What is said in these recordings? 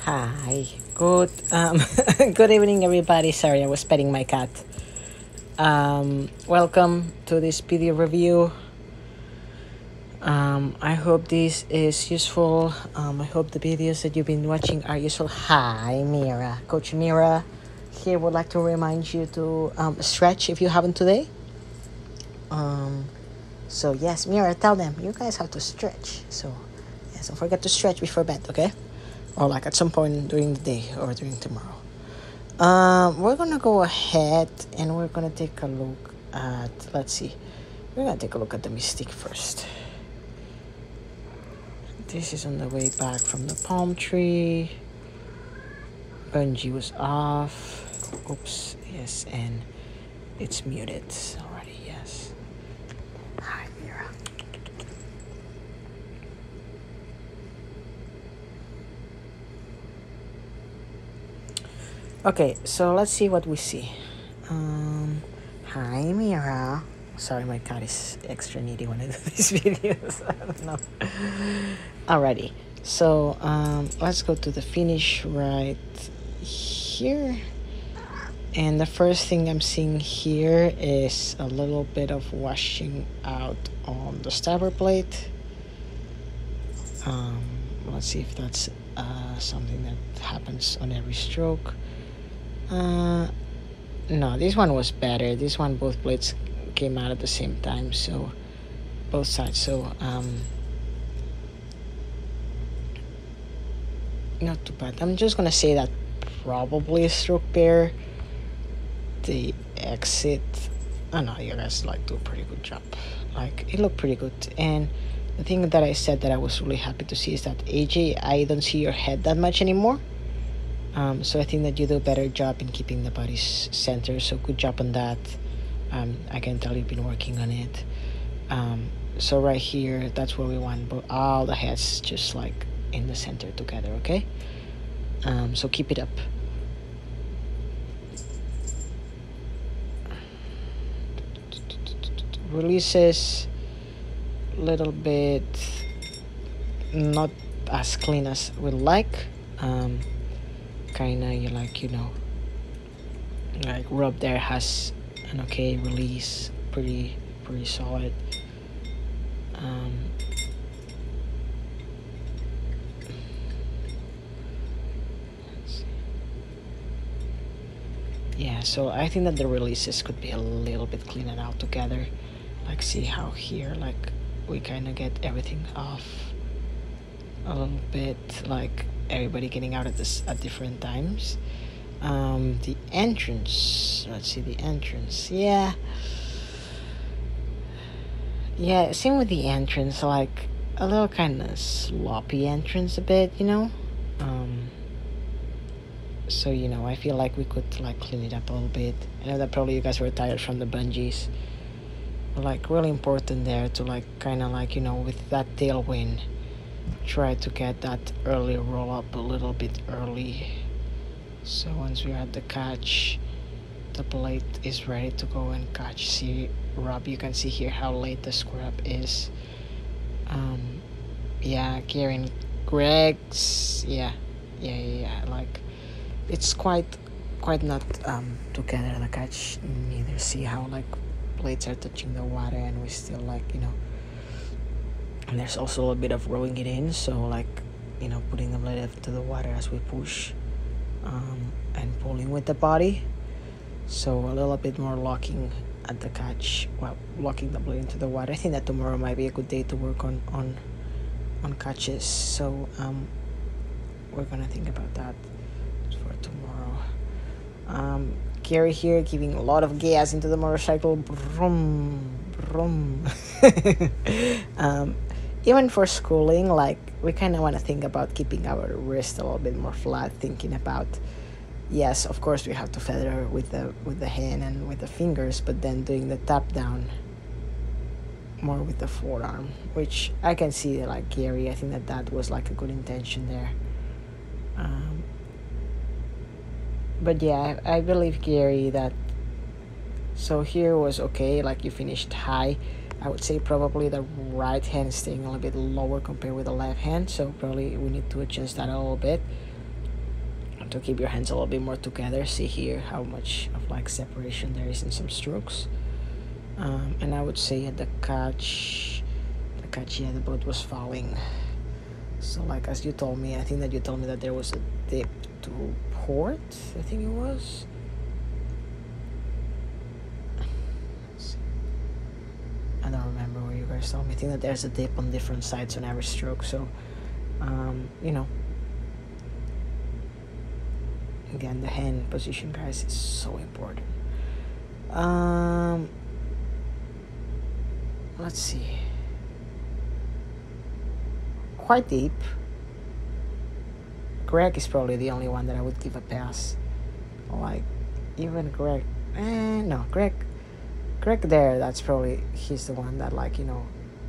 Hi, good good evening, everybody. Sorry, I was petting my cat. Welcome to this video review. I hope this is useful. I hope the videos that you've been watching are useful. Hi, Mira, Coach Mira. Here would like to remind you to stretch if you haven't today. So yes, Mira, tell them you guys have to stretch. So yes, don't forget to stretch before bed, okay? Or like at some point during the day or during tomorrow. We're gonna go ahead and we're gonna take a look at, let's see, we're gonna take a look at the mystique first. This is on the way back from the palm tree. Bungee was off. Oops, yes, and it's muted already, yes. Hi, Mira. Okay, so let's see what we see. Hi, Mira. Sorry, my cat is extra needy when I do these videos. I don't know. Alrighty, so let's go to the finish right here. And the first thing I'm seeing here is a little bit of washing out on the starboard plate. Let's see if that's something that happens on every stroke. No, this one was better. This one, both plates came out at the same time, so both sides. So not too bad. I'm just gonna say that probably a stroke pair. The exit, I know you guys like do a pretty good job. Like it looked pretty good. And the thing that I said that I was really happy to see is that AJ, I don't see your head that much anymore. So I think that you do a better job in keeping the bodies centered. So good job on that. I can tell you've been working on it. So right here, that's where we want all the heads just like in the center together, okay? So keep it up. Releases a little bit not as clean as we'd like. Kinda, you like, like rub there has an okay release, pretty solid. Yeah, so I think that the releases could be a little bit cleaner out together. Like see how here, like we kind of get everything off a little bit, like everybody getting out at different times. The entrance, let's see the entrance. Yeah, same with the entrance, like a little kind of sloppy entrance a bit, so I feel like we could like clean it up a little bit. I know that probably you guys were tired from the bungees, but like really important there to like kind of like with that tailwind, try to get that early roll up a little bit early. So once we're at the catch, the plate is ready to go and catch. See, Rob, you can see here how late the square up is. Yeah, Karen, Greg's, yeah, like it's quite not together the catch neither. See how like plates are touching the water and we still like and there's also a bit of rowing it in, so like putting them right into the water as we push, and pulling with the body, so a little bit more locking at the catch while locking the blade into the water. I think that tomorrow might be a good day to work on catches, so we're gonna think about that for tomorrow. Gary here giving a lot of gas into the motorcycle. Vroom, vroom. Even for schooling, like we kind of want to think about keeping our wrist a little bit more flat, thinking about, yes, of course we have to feather with the hand and with the fingers, but then doing the tap down more with the forearm, which I can see like Gary, I think that was like a good intention there. But yeah, I believe Gary that, so here was okay, like you finished high. I would say probably the right hand is staying a little bit lower compared with the left hand, so probably we need to adjust that a little bit. to keep your hands a little bit more together. See here how much of like separation there is in some strokes. And I would say at the catch, yeah, the boat was falling. So like as you told me, I think that you told me that there was a dip to port, I think it was. I don't remember what you guys told me. I think that there's a dip on different sides on every stroke. So, you know, again, the hand position, guys, is so important. Let's see. Quite deep. Greg is probably the only one that I would give a pass. Like, even Greg. No, Greg there, that's probably, he's the one that, like, you know,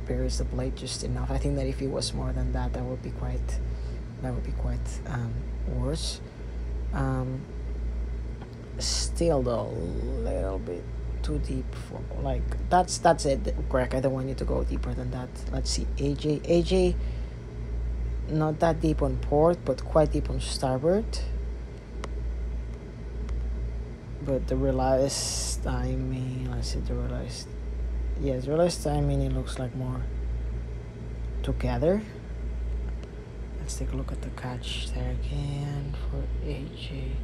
buries the blade just enough. I think that if it was more than that, that would be quite worse. Still though, a little bit too deep for, like, that's it, Greg. I don't want you to go deeper than that. Let's see, AJ, not that deep on port, but quite deep on starboard. But the realized timing, let's see, the realized timing, it looks like more together. Let's take a look at the catch there again for AJ.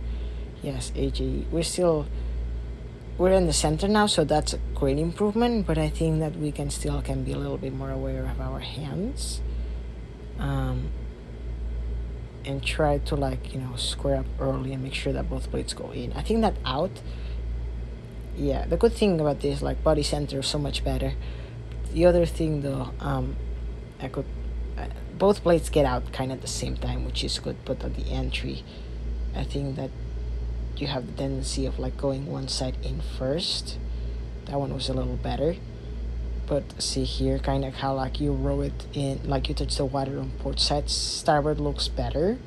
Yes, AJ, we're in the center now, so that's a great improvement, but I think that we can be a little bit more aware of our hands. And try to, like, you know, square up early and make sure that both blades go in. I think that out, yeah, the good thing about this, like, body center is so much better. The other thing though, both blades get out kind of at the same time, which is good, but at the entry, I think that you have the tendency of, like, going one side in first. That one was a little better. But see here, kind of how, like, you row it in, like you touch the water on port side. Starboard looks better.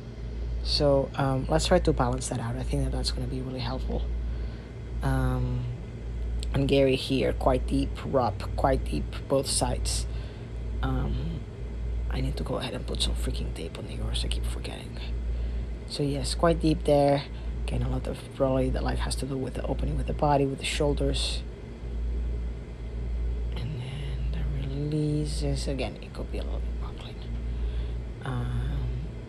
So let's try to balance that out. I think that that's going to be really helpful. And Gary here, quite deep, Rob, quite deep, both sides. I need to go ahead and put some freaking tape on the oars. I keep forgetting. So yes, quite deep there. Again, a lot of probably that, like, has to do with the opening with the body, with the shoulders. Releases again, it could be a little bit more clean,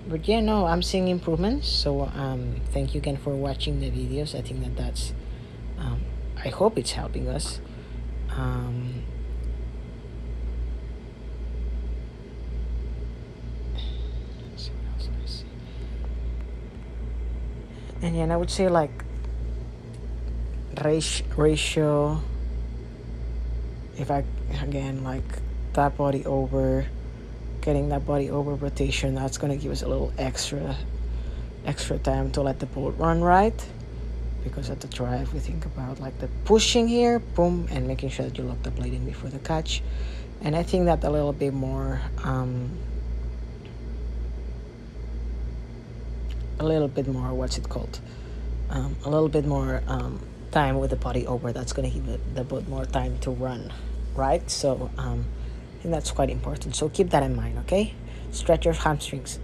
but yeah, no, I'm seeing improvements. So thank you again for watching the videos. I think that that's I hope it's helping us. Let's see what else I see. And yeah, and I would say, like, ratio, if I, again, like, that body over, getting that body over rotation, that's going to give us a little extra time to let the boat run right. Because at the drive, we think about, like, the pushing here, boom, and making sure that you lock the blade in before the catch. And I think that a little bit more, what's it called? A little bit more time with the body over, that's going to give the boat more time to run, right? So I think that's quite important. So keep that in mind, okay? Stretch your hamstrings.